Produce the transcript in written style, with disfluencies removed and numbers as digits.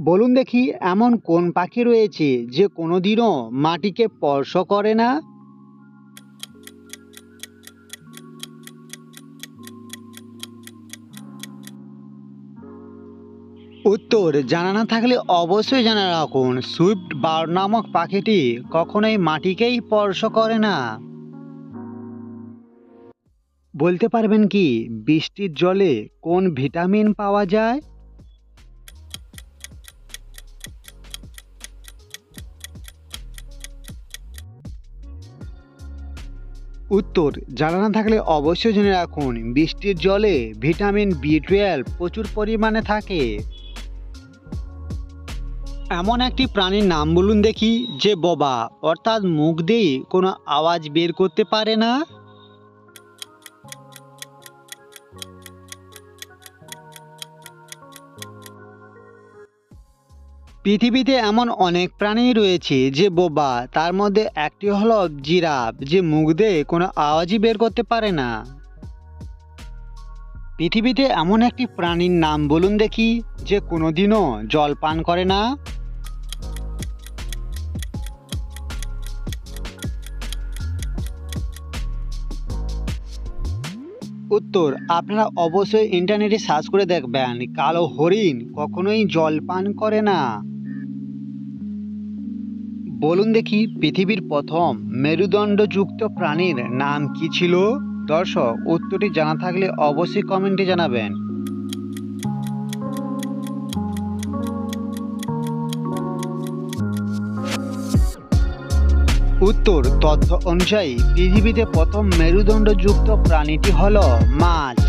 বলুন দেখি এমন কোন পাখি রয়েছে যে কোনোদিনও মাটিকে স্পর্শ করে না? উত্তর জানা না থাকলে অবশ্যই জানা রাখুন, সুইফট বার্ড নামক পাখিটি কখনোই মাটিকেই স্পর্শ করে না। বলতে পারবেন কি বৃষ্টির জলে কোন ভিটামিন পাওয়া যায়? উত্তর জানা না থাকলে অবশ্যই জেনে রাখুন, বৃষ্টির জলে ভিটামিন বি 12 প্রচুর পরিমাণে থাকে। এমন একটি প্রাণীর নাম বলুন দেখি যে বোবা, অর্থাৎ মুখ দিয়ে কোনো আওয়াজ বের করতে পারে না। পৃথিবীতে এমন অনেক প্রাণী রয়েছে যে বোবা, তার মধ্যে একটি হলো জিরাফ, যে মুখ দিয়ে কোনো আওয়াজই বের করতে পারে না। পৃথিবীতে এমন একটি প্রাণীর নাম বলুন দেখি যে কোনোদিনও জল পান করে না। উত্তর আপনারা অবশ্যই ইন্টারনেটে সার্চ করে দেখবেন, কালো হরিণ কখনোই জল পান করে না। বলুন দেখি পৃথিবীর প্রথম মেরুদণ্ডযুক্ত প্রাণীর নাম কি ছিল? দর্শক উত্তরটি জানা থাকলে অবশ্যই কমেন্টে জানাবেন। উত্তর তথ্য অনুযায়ী পৃথিবীতে প্রথম মেরুদণ্ডযুক্ত প্রাণীটি হলো মাছ।